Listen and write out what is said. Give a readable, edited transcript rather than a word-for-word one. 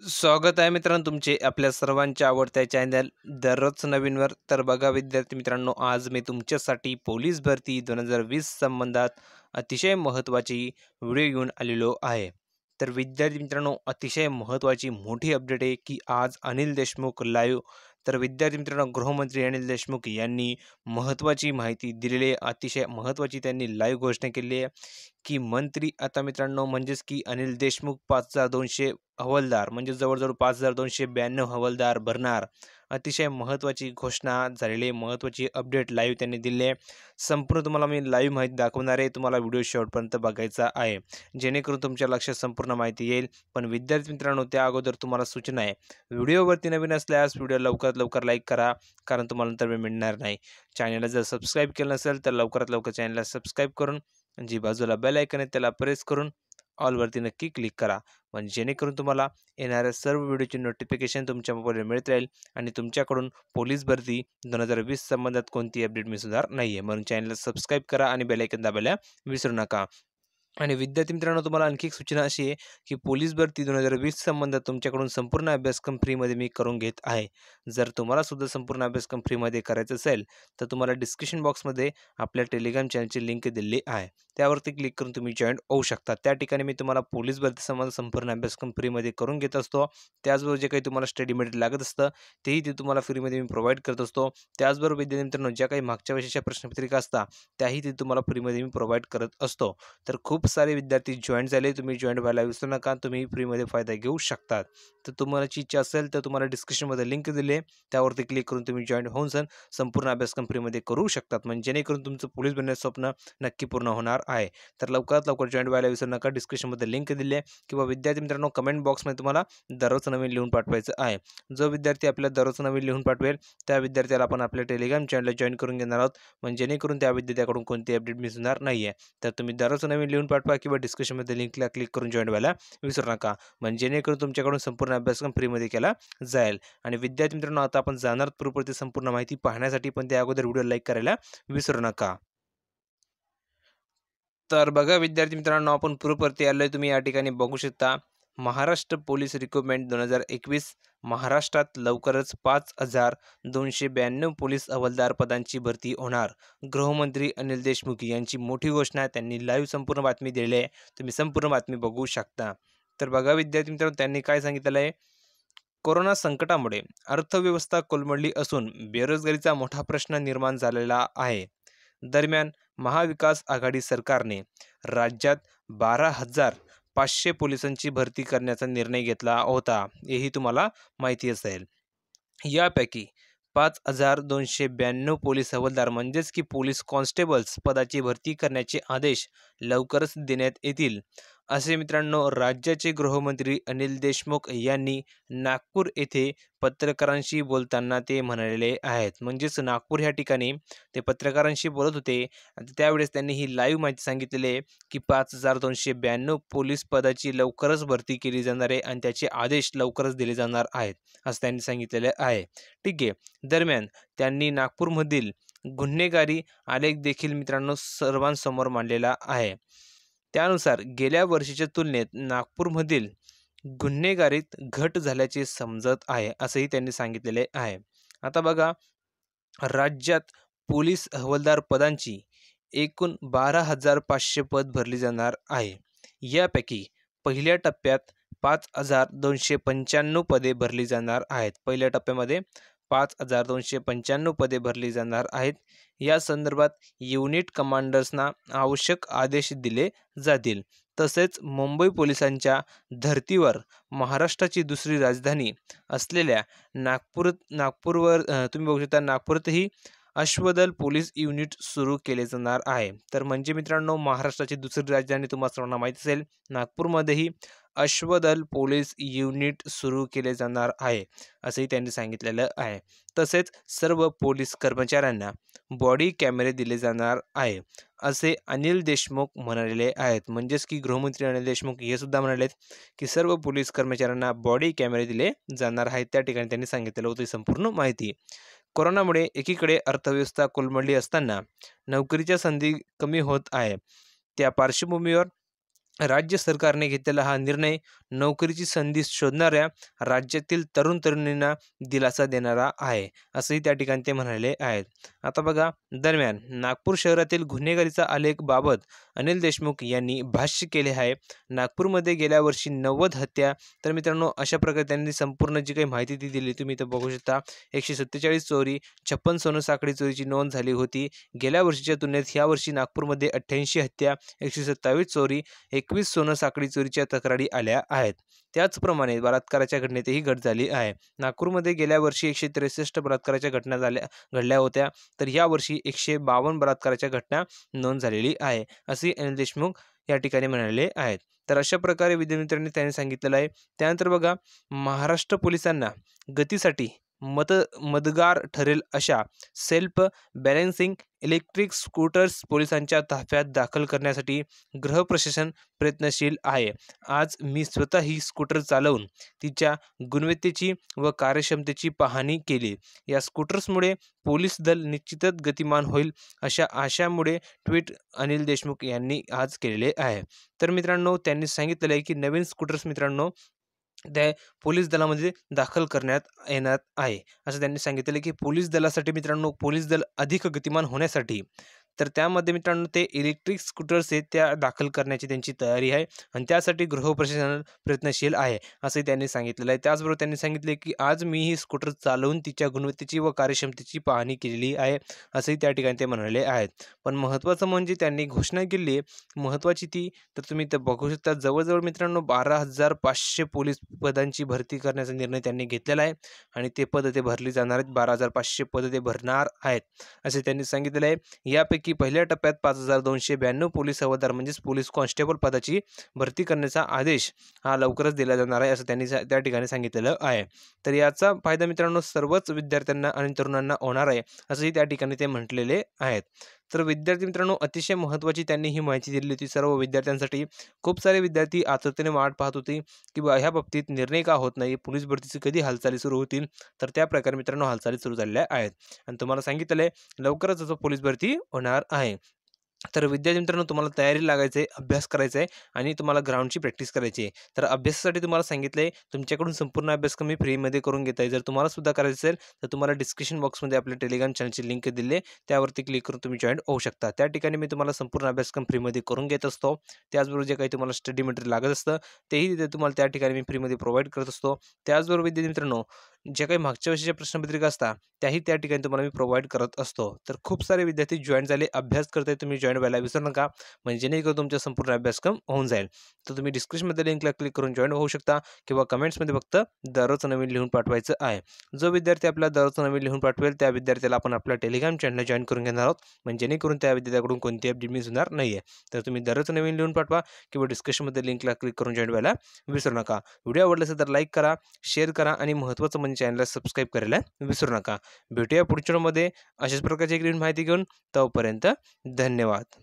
स्वागत आहे मित्रांनो तुमचे आपल्या सर्वांच्या आवडत्या चॅनल दररोज नवीनवर. तर बघा विद्यार्थी मित्रांनो, आज मी तुमच्यासाठी पोलीस भरती 2020 संबंधात अतिशय महत्त्वाची व्हिडिओ घेऊन आलेलो आहे. तर विद्यार्थी मित्रांनो, अतिशय महत्त्वाची मोठी अपडेट आहे की आज अनिल देशमुख लाईव्ह. तर विद्यार्थी मित्रांनो, गृहमंत्री अनिल देशमुख यांनी महत्त्वाची माहिती दिलेली आहे. अतिशय महत्त्वाची त्यांनी लाईव्ह घोषणा केली आहे की मंत्री आता मित्रांनो म्हणजेच की अनिल देशमुख 5200 हवालदार म्हणजे जवळजवळ 5292 हवालदार भरणार. अतिशय महत्त्वाची घोषणा झालेली आहे, महत्त्वाची अपडेट लाईव्ह त्यांनी दिली आहे. संपूर्ण तुम्हाला मी लाईव्ह माहिती दाखवणार आहे. तुम्हाला व्हिडिओ शेवटपर्यंत बघायचा आहे, जेणेकरून तुमच्या लक्षात संपूर्ण माहिती येईल. पण विद्यार्थी मित्रांनो, त्या अगोदर तुम्हाला सूचना आहे, व्हिडिओवरती नवीन असल्यास व्हिडिओ लवकरात लवकर लाईक करा, कारण तुम्हाला नंतर वेळ मिळणार नाही. चॅनलला जर सबस्क्राईब केलं नसेल तर लवकरात लवकर चॅनलला सबस्क्राईब करून जी बाजूला बेल आयकन आहे त्याला प्रेस करून ऑलवरती नक्की क्लिक करा, म्हणजे जेणेकरून तुम्हाला येणाऱ्या सर्व व्हिडिओची नोटिफिकेशन तुमच्या मोबाईलवर मिळत राहील आणि तुमच्याकडून पोलीस भरती 2020 संबंधात कोणती अपडेट मिसणार नाही आहे. म्हणून चॅनलला सबस्क्राईब करा आणि बेल आयकन दाबायला विसरू नका. आणि विद्यार्थी मित्रांनो, तुम्हाला आणखी एक सूचना अशी आहे की पोलीस भरती 2020 संबंधात तुमच्याकडून संपूर्ण अभ्यासक्रम फ्रीमध्ये मी करून घेत आहे. जर तुम्हाला सुद्धा संपूर्ण अभ्यासक्रम फ्रीमध्ये करायचं असेल तर तुम्हाला डिस्क्रिप्शन बॉक्समध्ये आपल्या टेलिग्राम चॅनलची लिंक दिलेली आहे, त्यावरती क्लिक करून तुम्ही जॉईन होऊ शकता. त्या ठिकाणी मी तुम्हाला पोलीस भरती संबंध संपूर्ण अभ्यासक्रम फ्रीमध्ये करून घेत असतो. त्याचबरोबर जे काही तुम्हाला स्टडी मटेरियल लागत असतं तेही ते तुम्हाला फ्रीमध्ये मी प्रोव्हाइड करत असतो. त्याचबरोबर विद्यार्थी मित्रांनो, ज्या काही मागच्या वर्षीच्या प्रश्नपत्रिका असतात त्याही ते तुम्हाला फ्रीमध्ये मी प्रोव्हाइड करत असतो. तर खूप सारे विद्यार्थी जॉईन झाले. तुम्ही जॉईन व्हायला विसरू नका, तुम्ही फ्रीमध्ये फायदा घेऊ शकतात. तर तुम्हाला इच्छा असेल तर तुम्हाला डिस्क्रिप्शनमध्ये लिंक दिली आहे, त्यावरती क्लिक करून तुम्ही जॉईन होऊन संपूर्ण अभ्यासक्रम फ्रीमध्ये करू शकतात, म्हणजे जेणेकरून तुमचं पोलीस बनण्याचं स्वप्न नक्की पूर्ण होणार आहे. तर लवकरात लवकर जॉईन व्हायला विसरू नका. डिस्क्रिप्शनमध्ये लिंक दिली आहे, किंवा विद्यार्थी मित्रांनो कमेंट बॉक्समध्ये तुम्हाला दररोज नवीन लिहून पाठवायचं आहे. जो विद्यार्थी आपल्याला दररोज नवीन लिहून पाठवेल त्या विद्यार्थ्याला आपण आपल्या टेलिग्राम चॅनलला जॉईन करून घेणार आहोत, म्हणजे जेणेकरून त्या विद्यार्थ्याकडून कोणती अपडेट मिस होणार नाही आहे. तर तुम्ही दररोज नवीन लिहून पाठवा किंवा डिस्क्रिप्शनमध्ये लिंकला क्लिक करून जॉईन व्हायला विसरू नका, म्हणजे जेणेकरून तुमच्याकडून संपूर्ण अभ्यासक्रम फ्रीमध्ये केला जाईल. आणि विद्यार्थी मित्रांनो, आता आपण जाणार प्रूफवरती संपूर्ण माहिती पाहण्यासाठी, पण त्या अगोदर व्हिडिओ लाईक करायला विसरू नका. तर बघा विद्यार्थी मित्रांनो, आपण प्रूफवरती आलोय. तुम्ही या ठिकाणी बघू शकता, महाराष्ट्र पोलीस रिक्रुटमेंट 2021. महाराष्ट्रात लवकरच 5292 पोलीस हवालदार पदांची भरती होणार. गृहमंत्री अनिल देशमुख यांची मोठी घोषणा. त्यांनी लाईव्ह संपूर्ण बातमी दिली आहे, तुम्ही संपूर्ण बातमी बघू शकता. तर बघा विद्यार्थी मित्रांनो, त्यांनी काय सांगितलेलं आहे, कोरोना संकटामुळे अर्थव्यवस्था कोलमडली असून बेरोजगारीचा मोठा प्रश्न निर्माण झालेला आहे. दरम्यान महाविकास आघाडी सरकारने राज्यात 12,500 पोलिसांची भरती करण्याचा निर्णय घेतला होता, हेही तुम्हाला माहिती असेल. यापैकी 5292 पोलीस हवालदार म्हणजेच की पोलीस कॉन्स्टेबल्स पदाची भरती करण्याचे आदेश लवकरच देण्यात येतील, असे मित्रांनो राज्याचे गृहमंत्री अनिल देशमुख यांनी नागपूर येथे पत्रकारांशी बोलताना ते म्हणालेले आहेत. म्हणजेच नागपूर ह्या ठिकाणी ते पत्रकारांशी बोलत होते आणि त्यावेळेस त्यांनी ही लाईव्ह माहिती सांगितलेली आहे की 5292 पोलीस पदाची लवकरच भरती केली जाणार आहे आणि त्याचे आदेश लवकरच दिले जाणार आहेत, असं त्यांनी सांगितलेले आहे. ठीक आहे. दरम्यान त्यांनी नागपूरमधील गुन्हेगारी आलेख देखील मित्रांनो सर्वांसमोर मांडलेला आहे. त्यानुसार गेल्या वर्षीच्या तुलनेत नागपूरमधील गुन्हेगारीत घट झाल्याचे समजत आहे, असंही त्यांनी सांगितलेले आहे. आता बघा, राज्यात पोलीस हवालदार पदांची एकूण 12,500 पद भरली जाणार आहे. यापैकी पहिल्या टप्प्यात 5,295 पदे भरली जाणार आहेत. पहिल्या टप्प्यामध्ये 5,295 पदे भरली जाणार आहेत. या संदर्भात युनिट कमांडर्सना आवश्यक आदेश दिले जातील. तसेच मुंबई पोलिसांच्या धर्तीवर महाराष्ट्राची दुसरी राजधानी असलेल्या नागपूरवर तुम्ही बघू शकता, नागपूरातही अश्वदल पोलीस युनिट सुरू केले जाणार आहे. तर म्हणजे मित्रांनो, महाराष्ट्राची दुसरी राजधानी तुम्हाला सर्वांना माहीत असेल, नागपूरमध्येही अश्वदल पोलीस युनिट सुरू केले जाणार आहे, असंही त्यांनी सांगितलेलं आहे. तसेच सर्व पोलीस कर्मचाऱ्यांना बॉडी कॅमेरे दिले जाणार आहे, असे अनिल देशमुख म्हणालेले आहेत. म्हणजेच की गृहमंत्री अनिल देशमुख हे सुद्धा म्हणालेत की सर्व पोलीस कर्मचाऱ्यांना बॉडी कॅमेरे दिले जाणार आहेत. त्या ठिकाणी त्यांनी सांगितलेलं होतं संपूर्ण माहिती. कोरोनामुळे एकीकडे अर्थव्यवस्था कोलमडली असताना नोकरीच्या संधी कमी होत आहे, त्या पार्श्वभूमीवर राज्य सरकारने घेतलेला हा निर्णय नोकरीची संधी शोधणाऱ्या राज्यातील तरुण तरुणींना दिलासा देणारा आहे, असंही त्या ठिकाणी ते म्हणाले आहेत. आता बघा, दरम्यान नागपूर शहरातील गुन्हेगारीचा आलेख बाबत अनिल देशमुख यांनी भाष्य केले आहे. नागपूरमध्ये गेल्या वर्षी 90 हत्या. तर मित्रांनो, अशा प्रकारे त्यांनी संपूर्ण जी काही माहिती ती दिली, तुम्ही इथं बघू शकता. 147 चोरी, 56 सोनं साखळी चोरीची नोंद झाली होती. गेल्या वर्षीच्या तुलनेत यावर्षी नागपूरमध्ये 88 हत्या, 127 चोरी, 21 सोनं साखळी चोरीच्या तक्रारी आल्या आहेत. त्याचप्रमाणे बलात्काराच्या घटनेतही घट झाली आहे. नागपूरमध्ये गेल्या वर्षी 163 बलात्काराच्या घटना घडल्या होत्या. तर यावर्षी 152 बलात्काराच्या घटना नोंद झालेली आहे, असे अनिल देशमुख या ठिकाणी म्हणाले आहेत. तर अशा प्रकारे विद्यामित्रांनी त्यांनी सांगितलेलं आहे. त्यानंतर बघा, महाराष्ट्र पोलिसांना गतीसाठी मदतगार ठरेल अशा सेल्फ बॅलेन्सिंग इलेक्ट्रिक स्कूटर्स पोलिसांच्या ताफ्यात दाखल करण्यासाठी गृह प्रशासन प्रयत्नशील आहे. आज मी स्वतः ही स्कूटर चालवून तिच्या गुणवत्तेची व कार्यक्षमतेची पाहणी केली. या स्कूटर्समुळे पोलीस दल निश्चितच गतिमान होईल, अशा आशामुळे ट्विट अनिल देशमुख यांनी आज केलेले आहे. तर मित्रांनो, त्यांनी सांगितलेलं आहे की नवीन स्कूटर्स मित्रांनो त्या पोलीस दलामध्ये दाखल करण्यात येणार आहे, असं त्यांनी सांगितलं की पोलीस दलासाठी मित्रांनो, पोलीस दल अधिक गतिमान होण्यासाठी तर त्यामध्ये मित्रांनो ते इलेक्ट्रिक स्कूटर्स आहेत त्या दाखल करण्याची त्यांची तयारी आहे आणि त्यासाठी गृह प्रशासन प्रयत्नशील आहे, असंही त्यांनी सांगितलेलं आहे. त्याचबरोबर त्यांनी सांगितले की आज मी ही स्कूटर चालवून तिच्या गुणवत्तेची व कार्यक्षमतेची पाहणी केलेली आहे, असंही त्या ठिकाणी ते म्हणाले आहेत. पण महत्त्वाचं म्हणजे त्यांनी घोषणा केली आहे महत्त्वाची ती, तर तुम्ही तर बघू शकता, जवळजवळ मित्रांनो 12,500 पोलीस पदांची भरती करण्याचा निर्णय त्यांनी घेतलेला आहे आणि ते पद ते भरली जाणार आहेत. 12,500 पदं ते भरणार आहेत, असे त्यांनी सांगितलेलं आहे. यापैकी पहिल्या टप्प्यात 5,292 पोलीस हवालदार म्हणजेच पोलीस कॉन्स्टेबल पदाची भरती करण्याचा आदेश हा लवकरच दिला जाणार आहे, असं त्यांनी त्या ठिकाणी सांगितलेलं आहे. तर याचा फायदा मित्रांनो सर्वच विद्यार्थ्यांना आणि तरुणांना होणार आहे, असंही त्या ठिकाणी ते म्हटलेले आहेत. तर विद्यार्थी मित्रांनो, अतिशय महत्त्वाची त्यांनी ही माहिती दिली होती सर्व विद्यार्थ्यांसाठी. खूप सारे विद्यार्थी आतुरतेने वाट पाहत होते की ह्या बाबतीत निर्णय का होत नाही, पोलीस भरतीची कधी हालचाली सुरू होतील. तर त्या प्रकारे मित्रांनो हालचाली सुरू झालेल्या आहेत आणि तुम्हाला सांगितलं आहे लवकरच असं पोलीस भरती होणार आहे. तर विद्यार्थी मित्रांनो, तुम्हाला तयारी लागायची आहे, अभ्यास करायचा आहे आणि तुम्हाला ग्राउंडची प्रॅक्टिस करायची आहे. तर अभ्यासासाठी तुम्हाला सांगितलं आहे तुमच्याकडून संपूर्ण अभ्यासक्रम मी फ्रीमध्ये करून घेत आहे. जर तुम्हाला सुद्धा करायचं असेल तर तुम्हाला डिस्क्रिप्शन बॉक्समध्ये आपल्या टेलिग्राम चॅनलची लिंक दिली आहे, त्यावरती क्लिक करून तुम्ही जॉईन होऊ शकता. त्या ठिकाणी मी तुम्हाला संपूर्ण अभ्यासक्रम फ्रीमध्ये करून घेत असतो. त्याचबरोबर जे काही तुम्हाला स्टडी मटेरियल लागत असतं तेही तिथे तुम्हाला त्या ठिकाणी मी फ्रीमध्ये प्रोव्हाइड करत असतो. त्याचबरोबर विद्यार्थी मित्रांनो, ज्या काही मागच्या वर्षीच्या प्रश्नपत्रिका असतात त्याही त्या ठिकाणी तुम्हाला मी प्रोव्हाइड करत असतो. तर खूप सारे विद्यार्थी जॉईन झाले, अभ्यास करताय, तुम्ही जॉईन व्हायला विसरू नका, म्हणजे जेणेकरून तुमचा संपूर्ण अभ्यासक्रम होऊन जाईल. तर तुम्ही डिस्क्रिप्शनमध्ये लिंकला क्लिक करून जॉईन होऊ शकता किंवा कमेंट्समध्ये फक्त दररोज नवीन लिहून पाठवायचं आहे. जो विद्यार्थी आपला दररोज नवीन लिहून पाठवेल त्या विद्यार्थ्याला आपण आपल्या टेलिग्राम चॅनलला जॉईन करून घेणार आहोत, म्हणजे जेणेकरून त्या विद्यार्थ्याकडून कोणती अपडेट मिस होणार नाही आहे. तर तुम्ही दररोज नवीन लिहून पाठवा किंवा डिस्क्रिप्शनमध्ये लिंकला क्लिक करून जॉईन व्हायला विसरू नका. व्हिडिओ आवडला असेल तर लाईक करा, शेअर करा आणि महत्त्वाचं म्हणजे चॅनलला सबस्क्राईब करायला विसरू नका. भेटूया पुढच्या व्हिडिओमध्ये अशाच प्रकारची एक नवीन माहिती घेऊन. तोपर्यंत धन्यवाद.